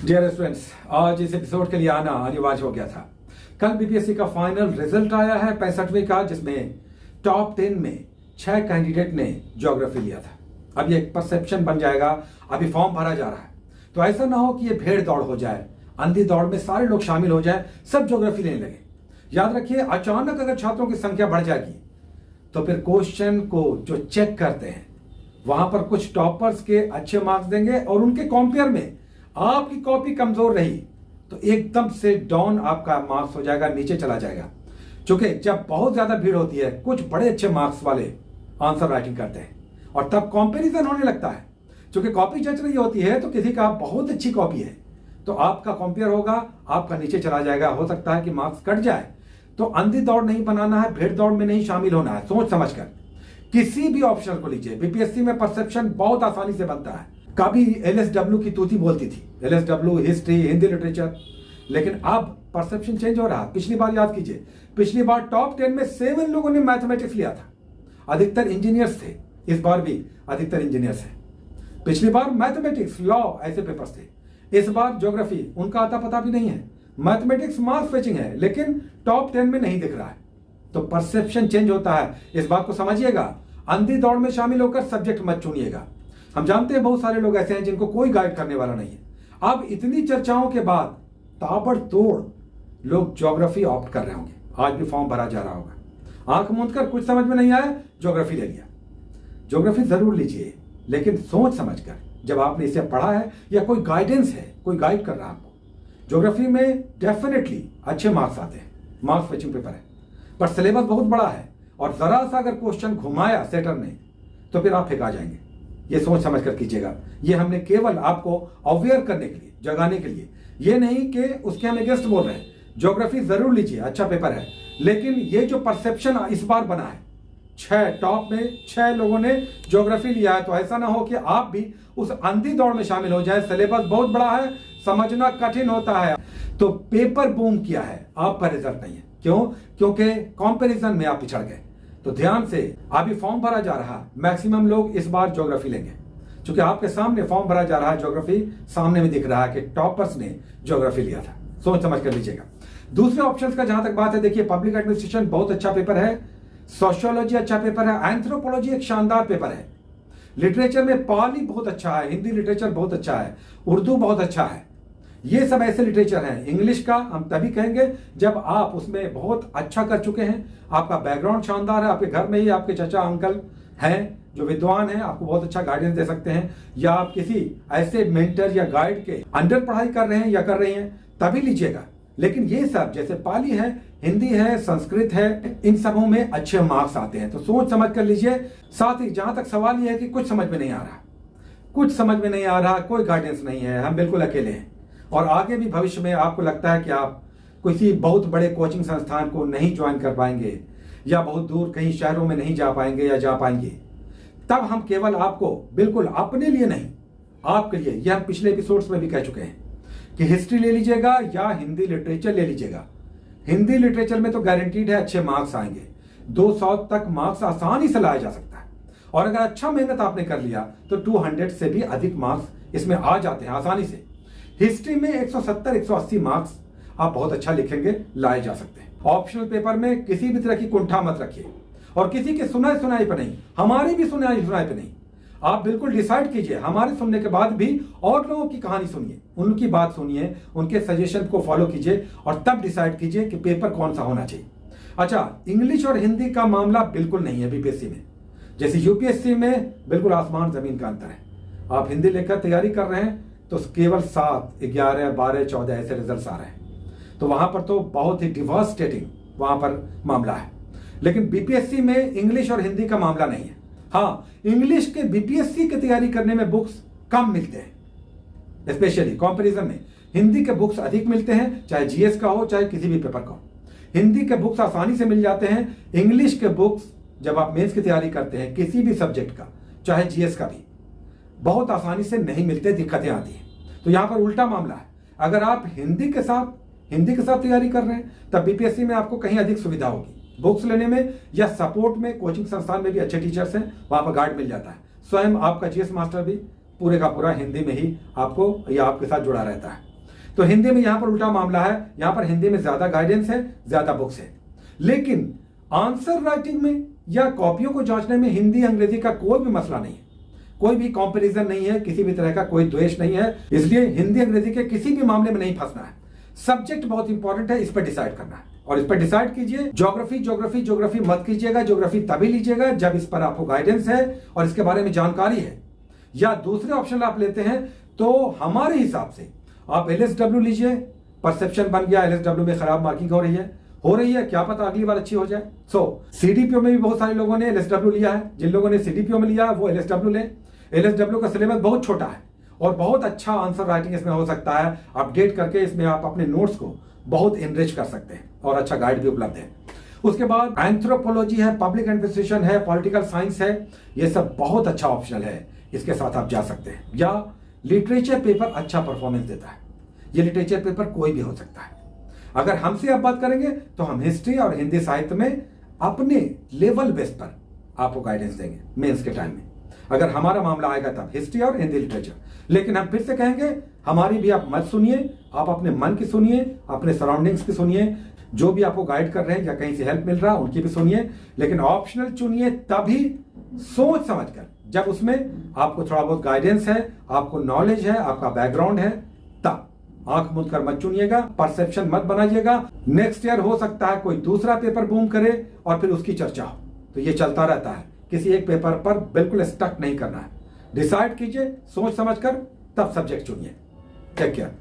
Dear students, आज इस episode के लिए आना अनिवार्य हो गया था। कल बीपीएससी का फाइनल रिजल्ट आया है 65वें का, जिसमें टॉप 10 में 6 कैंडिडेट ने ज्योग्राफी लिया था। अब ये एक परसेप्शन बन जाएगा, अभी फॉर्म भरा जा रहा है, तो ऐसा ना हो कि ये भेड़ दौड़ हो जाए, अंधी दौड़ में सारे लोग शामिल हो जाए, सब ज्योग्राफी लेने लगे। याद रखिए, अचानक अगर छात्रों की संख्या बढ़ जाएगी तो फिर क्वेश्चन को जो चेक करते हैं वहां पर कुछ टॉपर्स के अच्छे मार्क्स देंगे और उनके कंपेयर में आपकी कॉपी कमजोर रही तो एकदम से डाउन आपका मार्क्स हो जाएगा, नीचे चला जाएगा। क्योंकि जब बहुत ज्यादा भीड़ होती है, कुछ बड़े अच्छे मार्क्स वाले आंसर राइटिंग करते हैं और तब कंपैरिजन होने लगता है। क्योंकि कॉपी जच रही होती है तो किसी का बहुत अच्छी कॉपी है तो आपका कंपेयर होगा, आपका नीचे चला जाएगा, हो सकता है कि मार्क्स कट जाए। तो अंधी दौड़ नहीं बनाना है, भीड़ दौड़ में नहीं शामिल होना है। सोच समझकर किसी भी ऑप्शन को लीजिए। बीपीएससी में परसेप्शन बहुत आसानी से बनता है। कभी एलएसडब्ल्यू की तूती बोलती थी, एलएसडब्ल्यू हिस्ट्री, हिंदी लिटरेचर, लेकिन अब परसेप्शन चेंज हो रहा है। पिछली बार याद कीजिए, पिछली बार टॉप 10 में 7 लोगों ने मैथमेटिक्स लिया था, अधिकतर इंजीनियर्स थे। इस बार भी अधिकतर इंजीनियर्स हैं। पिछली बार मैथमेटिक्स, लॉ ऐसे पेपर्स थे। इस बार ज्योग्राफी, उनका आता पता भी नहीं है। मैथमेटिक्स मार्क्स फेचिंग है, लेकिन टॉप 10 में नहीं दिख रहा है। तो परसेप्शन चेंज होता है, इस बात को समझिएगा। अंधी दौड़ में शामिल होकर सब्जेक्ट मत चुनिएगा। हम जानते हैं बहुत सारे लोग ऐसे हैं जिनको कोई गाइड करने वाला नहीं है। अब इतनी चर्चाओं के बाद ताबड़तोड़ लोग ज्योग्राफी ऑप्ट कर रहे होंगे। आज भी फॉर्म भरा जा रहा होगा। आंख मूंद कर कुछ समझ में नहीं आया, ज्योग्राफी ले लिया। ज्योग्राफी जरूर लीजिए, लेकिन सोच समझकर। जब आपने इसे पढ़ा है या कोई गाइडेंस है, कोई गाइड कर रहा है आपको, ज्योग्राफी में डेफिनेटली अच्छे मार्क्स आते हैं। मार्क्स फेचिंग पेपर है, पर सिलेबस बहुत बड़ा है और जरा सा अगर क्वेश्चन घुमाया सेटर ने तो फिर आप फेंका जाएंगे। ये सोच समझ कर कीजिएगा। ये हमने केवल आपको अवेयर करने के लिए, जगाने के लिए, ये नहीं कि उसके हम अगेंस्ट बोल रहे हैं। ज्योग्राफी जरूर लीजिए, अच्छा पेपर है, लेकिन ये जो परसेप्शन इस बार बना है, 6 टॉप में 6 लोगों ने ज्योग्राफी लिया है, तो ऐसा ना हो कि आप भी उस अंधी दौड़ में शामिल हो जाए। सिलेबस बहुत बड़ा है, समझना कठिन होता है। तो पेपर बूम किया है, आप पर रिजल्ट नहीं है। क्यों? क्योंकि कंपैरिजन में आप पिछड़ गए। तो ध्यान से, अभी फॉर्म भरा जा रहा है, मैक्सिमम लोग इस बार ज्योग्राफी लेंगे। क्योंकि आपके सामने फॉर्म भरा जा रहा है, ज्योग्राफी सामने में दिख रहा है कि टॉपर्स ने ज्योग्राफी लिया था। सोच समझ कर लीजिएगा। दूसरे ऑप्शंस का जहां तक बात है, देखिए, पब्लिक एडमिनिस्ट्रेशन बहुत अच्छा पेपर है, सोशियोलॉजी अच्छा पेपर है, एंथ्रोपोलॉजी एक शानदार पेपर है, लिटरेचर में पाली बहुत अच्छा है, हिंदी लिटरेचर बहुत अच्छा है, उर्दू बहुत अच्छा है। ये सब ऐसे लिटरेचर हैं। इंग्लिश का हम तभी कहेंगे जब आप उसमें बहुत अच्छा कर चुके हैं, आपका बैकग्राउंड शानदार है, आपके घर में ही आपके चाचा अंकल हैं जो विद्वान हैं, आपको बहुत अच्छा गाइडेंस दे सकते हैं, या आप किसी ऐसे मेंटर या गाइड के अंडर पढ़ाई कर रहे हैं या कर रही हैं, तभी लीजिएगा। लेकिन ये सब जैसे पाली है, हिंदी है, संस्कृत है, इन सबों में अच्छे मार्क्स आते हैं। तो सोच समझ कर लीजिए। साथ ही जहां तक सवाल यह है कि कुछ समझ में नहीं आ रहा, कुछ समझ में नहीं आ रहा, कोई गाइडेंस नहीं है, हम बिल्कुल अकेले हैं, और आगे भी भविष्य में आपको लगता है कि आप किसी बहुत बड़े कोचिंग संस्थान को नहीं ज्वाइन कर पाएंगे या बहुत दूर कहीं शहरों में नहीं जा पाएंगे या जा पाएंगे, तब हम केवल आपको, बिल्कुल अपने लिए नहीं, आपके लिए, यह हम पिछले एपिसोड्स में भी कह चुके हैं कि हिस्ट्री ले लीजिएगा या हिंदी लिटरेचर ले लीजिएगा। हिंदी लिटरेचर में तो गारंटीड है अच्छे मार्क्स आएंगे, 200 तक मार्क्स आसानी से लाया जा सकता है। और अगर अच्छा मेहनत आपने कर लिया तो 200 से भी अधिक मार्क्स इसमें आ जाते हैं आसानी से। हिस्ट्री में 170-180 मार्क्स आप बहुत अच्छा लिखेंगे, लाए जा सकते हैं। ऑप्शनल पेपर में किसी भी तरह की कुंठा मत रखिए और किसी के सुनाई सुनाई पे नहीं, हमारी भी सुनाई सुनाई पे नहीं। आप बिल्कुल डिसाइड कीजिए, हमारे सुनने के बाद भी और लोगों की कहानी सुनिए, उनकी बात सुनिए, उनके सजेशन को फॉलो कीजिए और तब डिसाइड कीजिए कि पेपर कौन सा होना चाहिए। अच्छा, इंग्लिश और हिंदी का मामला बिल्कुल नहीं है बीपीएससी में, जैसे यूपीएससी में बिल्कुल आसमान जमीन का अंतर है। आप हिंदी लेकर तैयारी कर रहे हैं तो केवल 7, 11, 12, 14 ऐसे रिजल्ट आ रहे हैं, तो वहां पर तो बहुत ही डिवास्टेटिंग वहां पर मामला है। लेकिन बीपीएससी में इंग्लिश और हिंदी का मामला नहीं है। हाँ, इंग्लिश के बीपीएससी की तैयारी करने में बुक्स कम मिलते हैं, स्पेशली कंपैरिजन में हिंदी के बुक्स अधिक मिलते हैं, चाहे जीएस का हो चाहे किसी भी पेपर का हो। हिंदी के बुक्स आसानी से मिल जाते हैं। इंग्लिश के बुक्स जब आप मेंस की तैयारी करते हैं किसी भी सब्जेक्ट का, चाहे जीएस का भी, बहुत आसानी से नहीं मिलते, दिक्कतें आती हैं। तो यहां पर उल्टा मामला है। अगर आप हिंदी के साथ तैयारी कर रहे हैं तब बीपीएससी में आपको कहीं अधिक सुविधा होगी, बुक्स लेने में या सपोर्ट में। कोचिंग संस्थान में भी अच्छे टीचर्स हैं, वहां पर गाइड मिल जाता है। स्वयं आपका जीएस मास्टर भी पूरे का पूरा हिंदी में ही आपको या आपके साथ जुड़ा रहता है। तो हिंदी में यहां पर उल्टा मामला है, यहां पर हिंदी में ज्यादा गाइडेंस है, ज्यादा बुक्स है, लेकिन आंसर राइटिंग में या कॉपियों को जांचने में हिंदी अंग्रेजी का कोई भी मसला नहीं है, कोई भी कंपैरिजन नहीं है, किसी भी तरह का कोई द्वेष नहीं है। इसलिए हिंदी अंग्रेजी के किसी भी मामले में नहीं फंसना है। सब्जेक्ट बहुत इंपॉर्टेंट है, इस पर डिसाइड करना है और इस पर डिसाइड कीजिए। ज्योग्राफी ज्योग्राफी ज्योग्राफी मत कीजिएगा, ज्योग्राफी तभी लीजिएगा जब इस पर आपको गाइडेंस है और इसके बारे में जानकारी है। या दूसरे ऑप्शन आप लेते हैं तो हमारे हिसाब से आप एलएसडब्ल्यू लीजिए। परसेप्शन बन गया, एलएसडब्ल्यू में खराब मार्किंग हो रही है, क्या पता अगली बार अच्छी हो जाए। सीडीपीओ में भी बहुत सारे लोगों ने एलएसडब्ल्यू लिया है, जिन लोगों ने सीडीपीओ में लिया वो एलएसडब्ल्यू ले। एलएसडब्ल्यू का सिलेबस बहुत छोटा है और बहुत अच्छा आंसर राइटिंग इसमें हो सकता है। अपडेट करके इसमें आप अपने नोट्स को बहुत इनरिच कर सकते हैं और अच्छा गाइड भी उपलब्ध है। उसके बाद एंथ्रोपोलॉजी है, पब्लिक एडमिनिस्ट्रेशन है, पॉलिटिकल साइंस है, ये सब बहुत अच्छा ऑप्शनल है, इसके साथ आप जा सकते हैं। या लिटरेचर पेपर अच्छा परफॉर्मेंस देता है, ये लिटरेचर पेपर कोई भी हो सकता है। अगर हमसे आप बात करेंगे तो हम हिस्ट्री और हिंदी साहित्य में अपने लेवल बेस पर आपको गाइडेंस देंगे मेंस के टाइम में। अगर हमारा मामला आएगा तब हिस्ट्री और हिंदी लिटरेचर। लेकिन हम फिर से कहेंगे हमारी भी आप मत सुनिए, आप अपने मन की सुनिए, अपने सराउंडिंग्स की सुनिए, जो भी आपको गाइड कर रहे हैं या कहीं से हेल्प मिल रहा है उनकी भी सुनिए। लेकिन ऑप्शनल चुनिए तभी सोच समझकर, जब उसमें आपको थोड़ा बहुत गाइडेंस है, आपको नॉलेज है, आपका बैकग्राउंड है, तब आंख मूंद कर मत चुनिएगा, परसेप्शन मत बनाइएगा। नेक्स्ट ईयर हो सकता है कोई दूसरा पेपर बूम करे और फिर उसकी चर्चा हो, तो ये चलता रहता है। किसी एक पेपर पर बिल्कुल स्टक नहीं करना है। डिसाइड कीजिए सोच समझकर, तब सब्जेक्ट चुनिए। Take care.